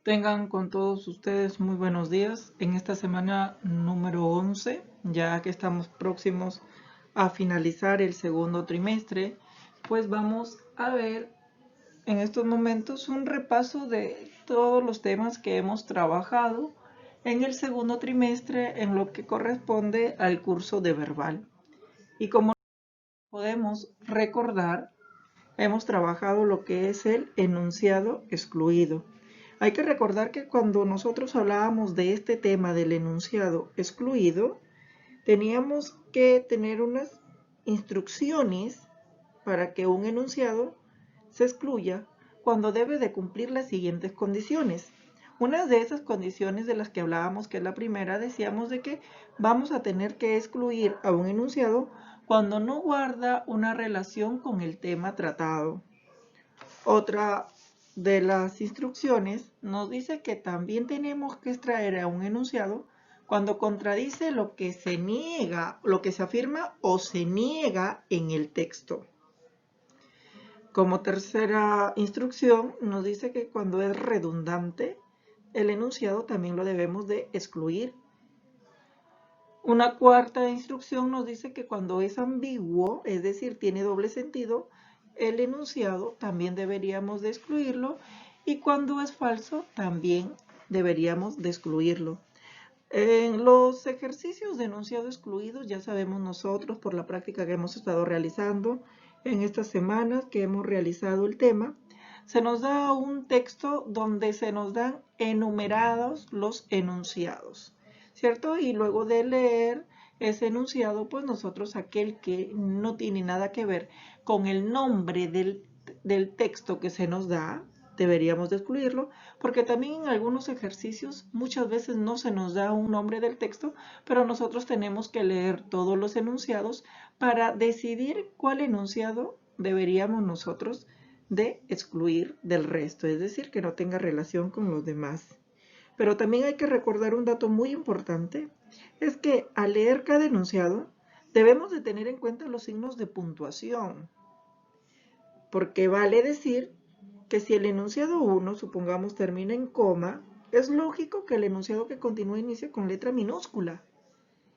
Tengan con todos ustedes muy buenos días en esta semana número 11, ya que estamos próximos a finalizar el segundo trimestre, pues vamos a ver en estos momentos un repaso de todos los temas que hemos trabajado en el segundo trimestre en lo que corresponde al curso de verbal. Y como podemos recordar, hemos trabajado lo que es el enunciado excluido. Hay que recordar que cuando nosotros hablábamos de este tema del enunciado excluido, teníamos que tener unas instrucciones para que un enunciado se excluya cuando debe de cumplir las siguientes condiciones. Una de esas condiciones de las que hablábamos, que es la primera, decíamos de que vamos a tener que excluir a un enunciado cuando no guarda una relación con el tema tratado. Otra de las instrucciones nos dice que también tenemos que extraer a un enunciado cuando contradice lo que se niega, lo que se afirma o se niega en el texto. Como tercera instrucción nos dice que cuando es redundante, el enunciado también lo debemos de excluir. Una cuarta instrucción nos dice que cuando es ambiguo, es decir, tiene doble sentido, el enunciado también deberíamos de excluirlo, y cuando es falso también deberíamos de excluirlo. En los ejercicios de enunciado excluido ya sabemos nosotros por la práctica que hemos estado realizando en estas semanas que hemos realizado el tema, se nos da un texto donde se nos dan enumerados los enunciados, ¿cierto? Y luego de leer ese enunciado, pues nosotros aquel que no tiene nada que ver con el nombre del texto que se nos da, deberíamos de excluirlo, porque también en algunos ejercicios muchas veces no se nos da un nombre del texto, pero nosotros tenemos que leer todos los enunciados para decidir cuál enunciado deberíamos nosotros de excluir del resto, es decir, que no tenga relación con los demás. Pero también hay que recordar un dato muy importante, es que al leer cada enunciado debemos de tener en cuenta los signos de puntuación, porque vale decir que si el enunciado 1, supongamos, termina en coma, es lógico que el enunciado que continúe inicie con letra minúscula.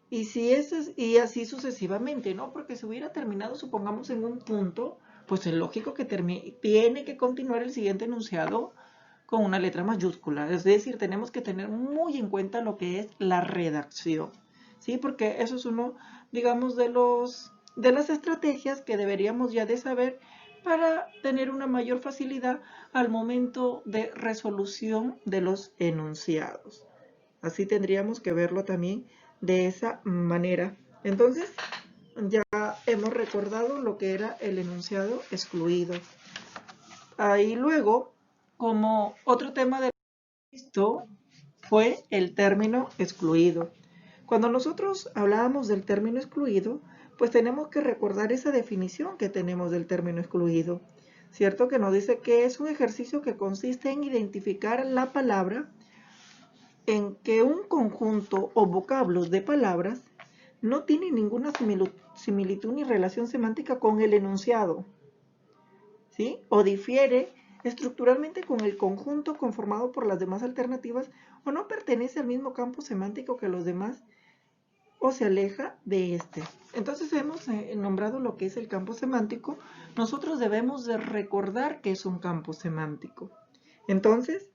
Y así sucesivamente, ¿no? Porque si hubiera terminado, supongamos, en un punto, pues es lógico que tiene que continuar el siguiente enunciado con una letra mayúscula. Es decir, tenemos que tener muy en cuenta lo que es la redacción, ¿sí? Porque eso es uno, digamos, de las estrategias que deberíamos ya de saber para tener una mayor facilidad al momento de resolución de los enunciados. Así tendríamos que verlo también de esa manera. Entonces, ya hemos recordado lo que era el enunciado excluido. Ahí luego, como otro tema de esto, fue el término excluido. Cuando nosotros hablábamos del término excluido, pues tenemos que recordar esa definición que tenemos del término excluido, ¿cierto? Que nos dice que es un ejercicio que consiste en identificar la palabra en que un conjunto o vocablos de palabras no tiene ninguna similitud ni relación semántica con el enunciado, ¿sí? O difiere estructuralmente con el conjunto conformado por las demás alternativas, o no pertenece al mismo campo semántico que los demás, o se aleja de este. Entonces hemos nombrado lo que es el campo semántico. Nosotros debemos de recordar que es un campo semántico. Entonces,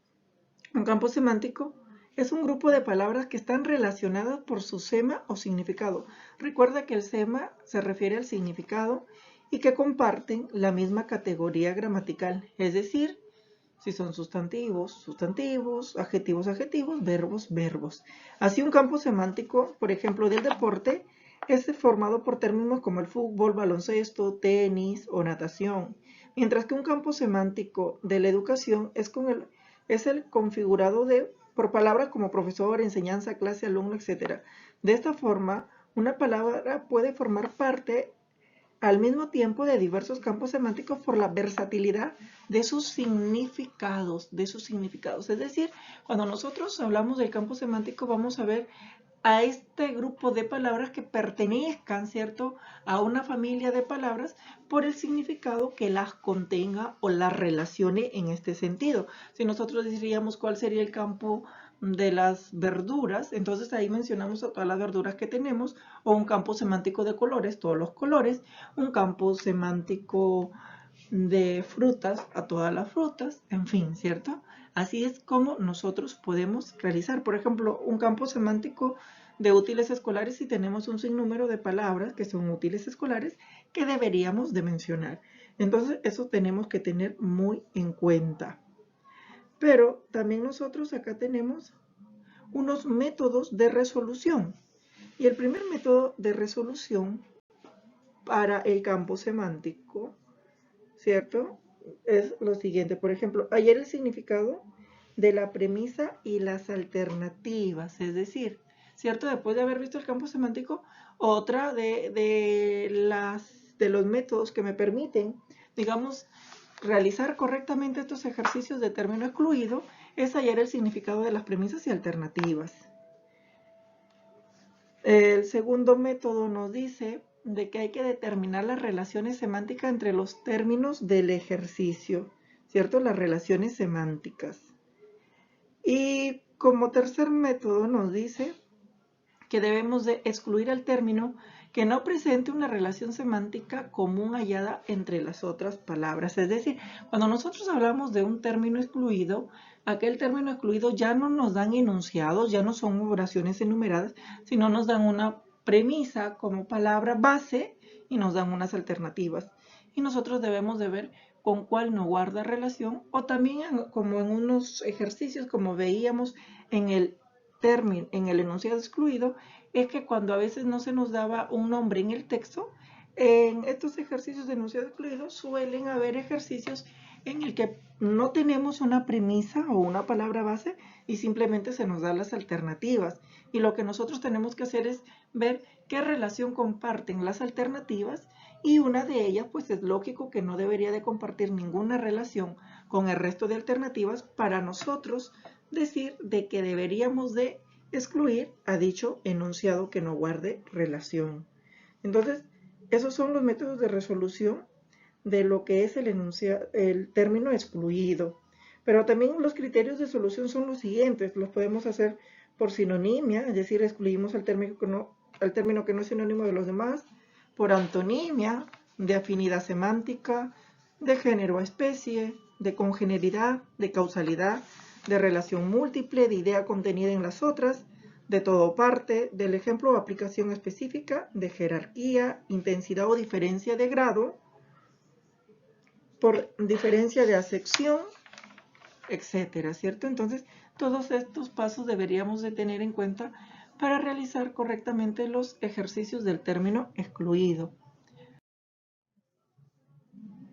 un campo semántico es un grupo de palabras que están relacionadas por su sema o significado. Recuerda que el sema se refiere al significado y que comparten la misma categoría gramatical, es decir, si son sustantivos, sustantivos, adjetivos, adjetivos, verbos, verbos. Así un campo semántico, por ejemplo, del deporte, es formado por términos como el fútbol, baloncesto, tenis o natación, mientras que un campo semántico de la educación es el configurado por palabras como profesor, enseñanza, clase, alumno, etc. De esta forma, una palabra puede formar parte al mismo tiempo de diversos campos semánticos por la versatilidad de sus significados, Es decir, cuando nosotros hablamos del campo semántico vamos a ver a este grupo de palabras que pertenezcan, ¿cierto?, a una familia de palabras por el significado que las contenga o las relacione en este sentido. Si nosotros diríamos cuál sería el campo de las verduras, entonces ahí mencionamos a todas las verduras que tenemos, o un campo semántico de colores, todos los colores, un campo semántico de frutas a todas las frutas, en fin, ¿cierto? Así es como nosotros podemos realizar, por ejemplo, un campo semántico de útiles escolares si tenemos un sinnúmero de palabras que son útiles escolares que deberíamos de mencionar. Entonces, eso tenemos que tener muy en cuenta. Pero también nosotros acá tenemos unos métodos de resolución. Y el primer método de resolución para el campo semántico, ¿cierto?, es lo siguiente. Por ejemplo, hallar el significado de la premisa y las alternativas. Es decir, ¿cierto? Después de haber visto el campo semántico, otra de los métodos que me permiten, digamos, realizar correctamente estos ejercicios de término excluido es hallar el significado de las premisas y alternativas. El segundo método nos dice de que hay que determinar las relaciones semánticas entre los términos del ejercicio, ¿cierto? Las relaciones semánticas. Y como tercer método nos dice que debemos de excluir al término que no presente una relación semántica común hallada entre las otras palabras. Es decir, cuando nosotros hablamos de un término excluido, aquel término excluido ya no nos dan enunciados, ya no son oraciones enumeradas, sino nos dan una premisa como palabra base y nos dan unas alternativas. Y nosotros debemos de ver con cuál no guarda relación, o también como en unos ejercicios, como veíamos en el término, en el enunciado excluido, es que cuando a veces no se nos daba un nombre en el texto, en estos ejercicios de enunciado excluido suelen haber ejercicios en el que no tenemos una premisa o una palabra base y simplemente se nos dan las alternativas. Y lo que nosotros tenemos que hacer es ver qué relación comparten las alternativas, y una de ellas pues es lógico que no debería de compartir ninguna relación con el resto de alternativas para nosotros decir de que deberíamos de excluir a dicho enunciado que no guarde relación. Entonces, esos son los métodos de resolución de lo que es el término excluido. Pero también los criterios de solución son los siguientes. Los podemos hacer por sinonimia, es decir, excluimos al término que no es sinónimo de los demás, por antonimia, de afinidad semántica, de género a especie, de congenialidad, de causalidad, de relación múltiple, de idea contenida en las otras, de todo parte, del ejemplo o aplicación específica, de jerarquía, intensidad o diferencia de grado, por diferencia de acepción, etcétera, ¿cierto? Entonces, todos estos pasos deberíamos de tener en cuenta para realizar correctamente los ejercicios del término excluido.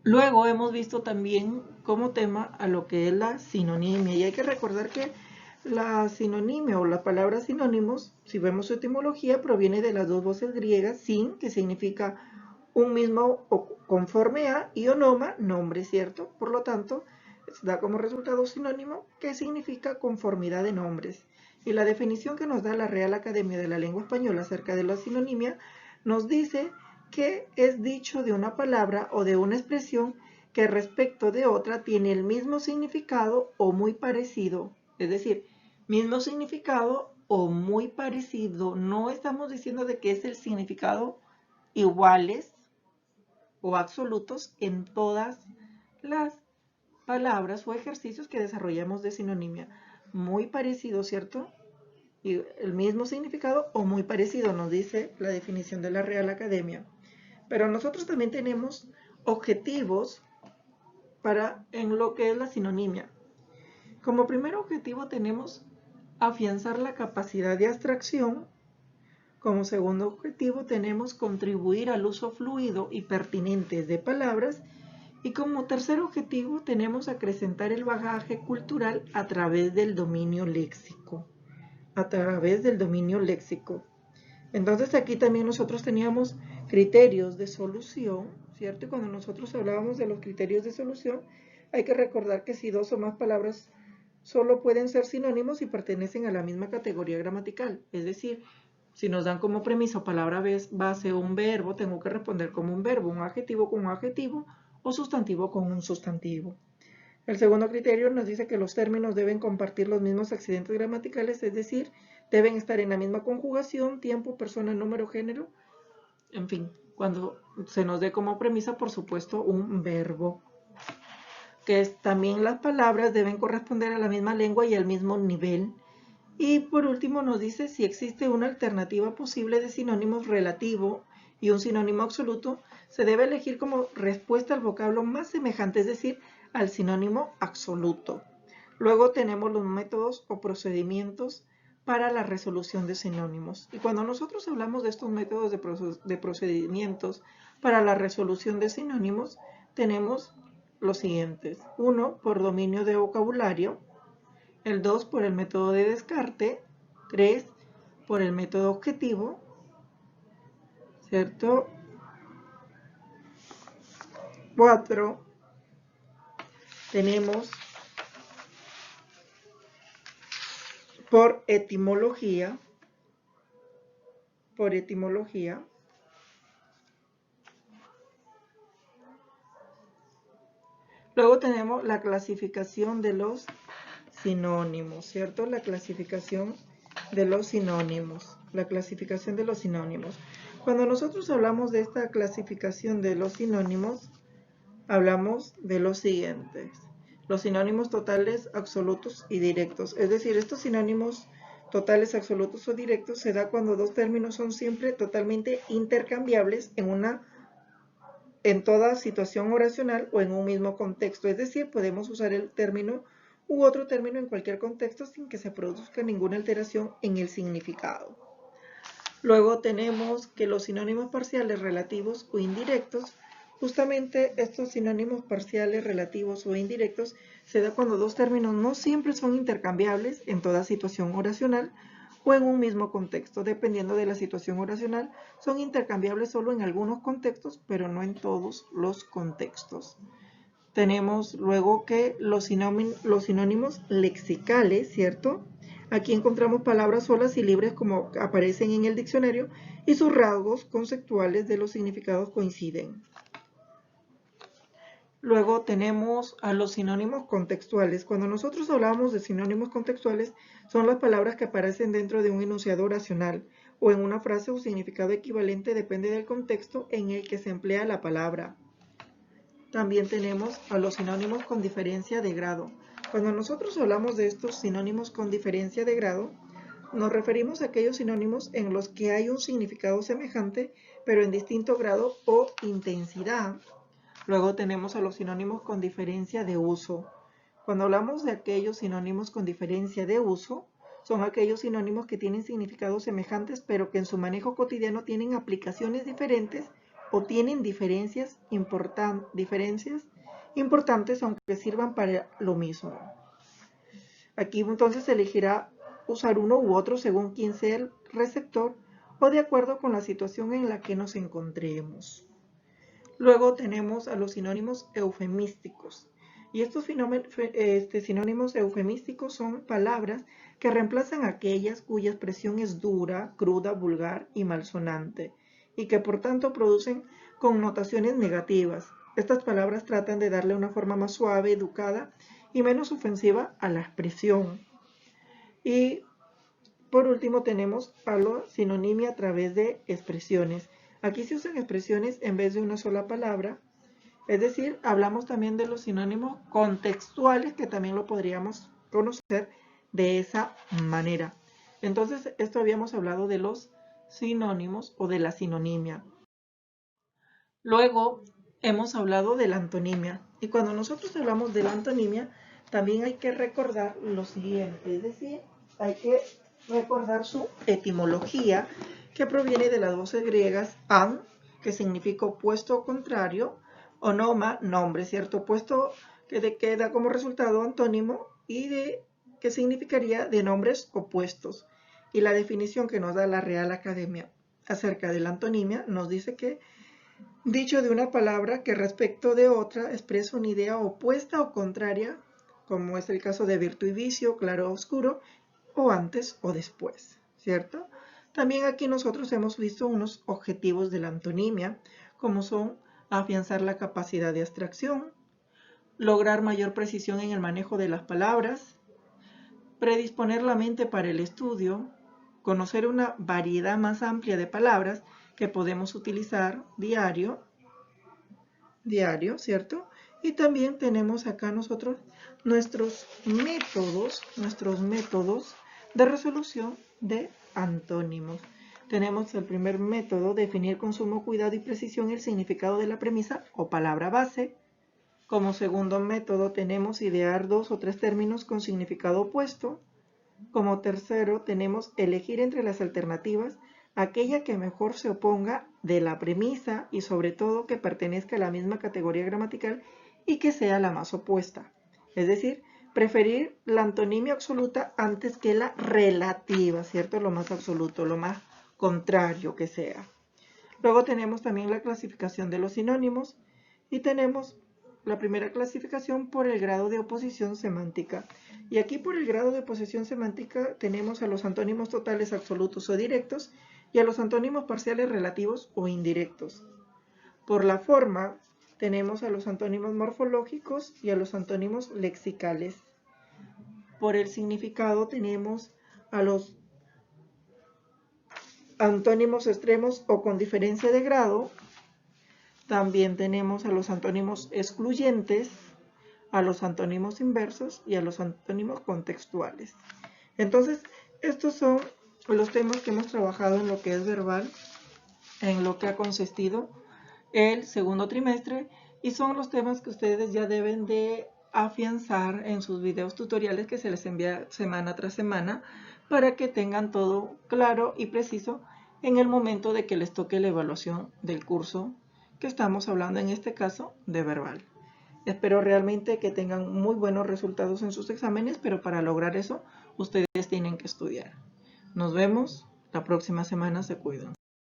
Luego hemos visto también como tema a lo que es la sinonimia, y hay que recordar que la sinonimia o la palabra sinónimos, si vemos su etimología, proviene de las dos voces griegas sin, que significa un mismo o conforme a, y onoma, nombre, ¿cierto? Por lo tanto, da como resultado sinónimo, que significa conformidad de nombres. Y la definición que nos da la Real Academia de la Lengua Española acerca de la sinonimia nos dice que es dicho de una palabra o de una expresión que respecto de otra tiene el mismo significado o muy parecido. Es decir, mismo significado o muy parecido. No estamos diciendo de que es el significado iguales o absolutos en todas las palabras o ejercicios que desarrollamos de sinonimia. Muy parecido, ¿cierto? Y el mismo significado o muy parecido, nos dice la definición de la Real Academia. Pero nosotros también tenemos objetivos en lo que es la sinonimia. Como primer objetivo tenemos afianzar la capacidad de abstracción. Como segundo objetivo tenemos contribuir al uso fluido y pertinente de palabras. Y como tercer objetivo tenemos acrecentar el bagaje cultural a través del dominio léxico. Entonces aquí también nosotros teníamos criterios de solución, ¿cierto? Y cuando nosotros hablábamos de los criterios de solución, hay que recordar que si dos o más palabras solo pueden ser sinónimos y pertenecen a la misma categoría gramatical. Es decir, Si nos dan como premisa o palabra base un verbo, tengo que responder como un verbo, un adjetivo con un adjetivo o sustantivo con un sustantivo. El segundo criterio nos dice que los términos deben compartir los mismos accidentes gramaticales, es decir, deben estar en la misma conjugación, tiempo, persona, número, género, en fin, cuando se nos dé como premisa, por supuesto, un verbo. Que también las palabras deben corresponder a la misma lengua y al mismo nivel. Y por último nos dice si existe una alternativa posible de sinónimos relativo y un sinónimo absoluto, se debe elegir como respuesta al vocablo más semejante, es decir, al sinónimo absoluto. Luego tenemos los métodos o procedimientos para la resolución de sinónimos. Y cuando nosotros hablamos de estos métodos de procedimientos para la resolución de sinónimos, tenemos los siguientes. 1, por dominio de vocabulario. El 2, por el método de descarte. 3, por el método objetivo. ¿Cierto? 4, tenemos por etimología. Por etimología. Luego tenemos la clasificación de los sinónimos, ¿cierto? La clasificación de los sinónimos. La clasificación de los sinónimos. Cuando nosotros hablamos de esta clasificación de los sinónimos, hablamos de los siguientes. Los sinónimos totales, absolutos y directos. Es decir, estos sinónimos totales, absolutos o directos se da cuando dos términos son siempre totalmente intercambiables en toda situación oracional o en un mismo contexto. Es decir, podemos usar el término u otro término en cualquier contexto sin que se produzca ninguna alteración en el significado. Luego tenemos que los sinónimos parciales, relativos o indirectos, justamente estos sinónimos parciales, relativos o indirectos, se da cuando dos términos no siempre son intercambiables en toda situación oracional o en un mismo contexto. Dependiendo de la situación oracional, son intercambiables solo en algunos contextos, pero no en todos los contextos. Tenemos luego que los sinónimos lexicales, ¿cierto? Aquí encontramos palabras solas y libres como aparecen en el diccionario y sus rasgos conceptuales de los significados coinciden. Luego tenemos a los sinónimos contextuales. Cuando nosotros hablamos de sinónimos contextuales, son las palabras que aparecen dentro de un enunciado oracional o en una frase o significado equivalente, depende del contexto en el que se emplea la palabra. También tenemos a los sinónimos con diferencia de grado. Cuando nosotros hablamos de estos sinónimos con diferencia de grado, nos referimos a aquellos sinónimos en los que hay un significado semejante, pero en distinto grado o intensidad. Luego tenemos a los sinónimos con diferencia de uso. Cuando hablamos de aquellos sinónimos con diferencia de uso, son aquellos sinónimos que tienen significados semejantes, pero que en su manejo cotidiano tienen aplicaciones diferentes o tienen diferencias importantes aunque sirvan para lo mismo. Aquí entonces se elegirá usar uno u otro según quién sea el receptor o de acuerdo con la situación en la que nos encontremos. Luego tenemos a los sinónimos eufemísticos. Y estos sinónimos eufemísticos son palabras que reemplazan aquellas cuya expresión es dura, cruda, vulgar y malsonante, y que por tanto producen connotaciones negativas. Estas palabras tratan de darle una forma más suave, educada y menos ofensiva a la expresión. Y por último tenemos a la sinonimia a través de expresiones. Aquí se usan expresiones en vez de una sola palabra. Es decir, hablamos también de los sinónimos contextuales, que también lo podríamos conocer de esa manera. Entonces, esto habíamos hablado de los sinónimos o de la sinonimia. Luego, hemos hablado de la antonimia. Y cuando nosotros hablamos de la antonimia, también hay que recordar lo siguiente. Es decir, hay que recordar su etimología, que proviene de las voces griegas an, que significa opuesto o contrario, onoma, nombre, ¿cierto? Opuesto que da como resultado antónimo y que significaría de nombres opuestos. Y la definición que nos da la Real Academia acerca de la antonimia nos dice que dicho de una palabra que respecto de otra expresa una idea opuesta o contraria, como es el caso de virtud y vicio, claro o oscuro, o antes o después, ¿cierto? También aquí nosotros hemos visto unos objetivos de la antonimia, como son afianzar la capacidad de abstracción, lograr mayor precisión en el manejo de las palabras, predisponer la mente para el estudio, conocer una variedad más amplia de palabras que podemos utilizar diario, ¿cierto? Y también tenemos acá nosotros nuestros métodos de resolución de antónimos. Tenemos el primer método, definir con sumo cuidado y precisión el significado de la premisa o palabra base. Como segundo método tenemos idear 2 o 3 términos con significado opuesto. Como tercero tenemos elegir entre las alternativas aquella que mejor se oponga de la premisa y sobre todo que pertenezca a la misma categoría gramatical y que sea la más opuesta. Es decir, preferir la antonimia absoluta antes que la relativa, ¿cierto? Lo más absoluto, lo más contrario que sea. Luego tenemos también la clasificación de los sinónimos y tenemos la primera clasificación por el grado de oposición semántica. Y aquí por el grado de oposición semántica tenemos a los antónimos totales absolutos o directos y a los antónimos parciales relativos o indirectos. Por la forma tenemos a los antónimos morfológicos y a los antónimos lexicales. Por el significado tenemos a los antónimos extremos o con diferencia de grado. También tenemos a los antónimos excluyentes, a los antónimos inversos y a los antónimos contextuales. Entonces, estos son los temas que hemos trabajado en lo que es verbal, en lo que ha consistido el segundo trimestre, y son los temas que ustedes ya deben de afianzar en sus videos tutoriales que se les envía semana tras semana para que tengan todo claro y preciso en el momento de que les toque la evaluación del curso que estamos hablando, en este caso de verbal. Espero realmente que tengan muy buenos resultados en sus exámenes, pero para lograr eso ustedes tienen que estudiar. Nos vemos la próxima semana, se cuidan.